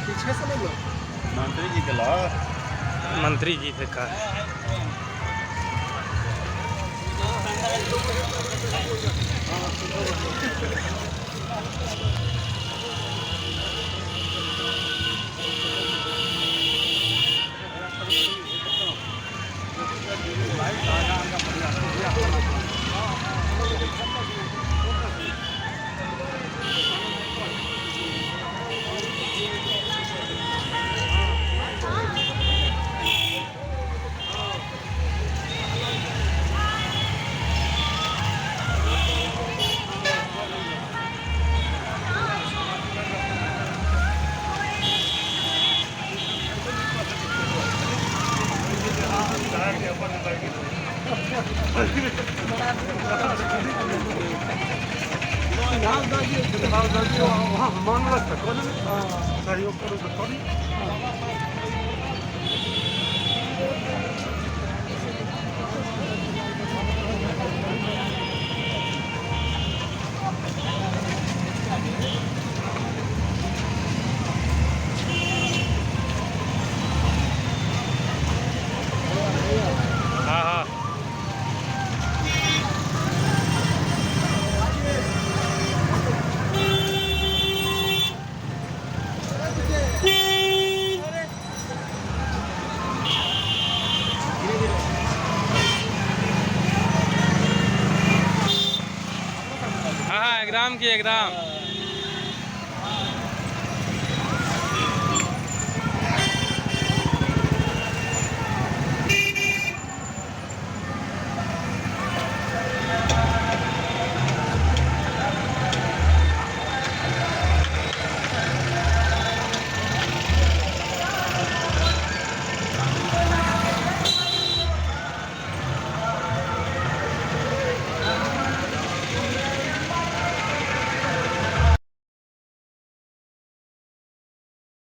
पीछे से ले लो। मंत्री जी के ला मंत्री जी थे का वहाँ मांगला था कौन सहयोग करो तो कौन हाँ हाँ हाँ हाँ एकदम की एकदम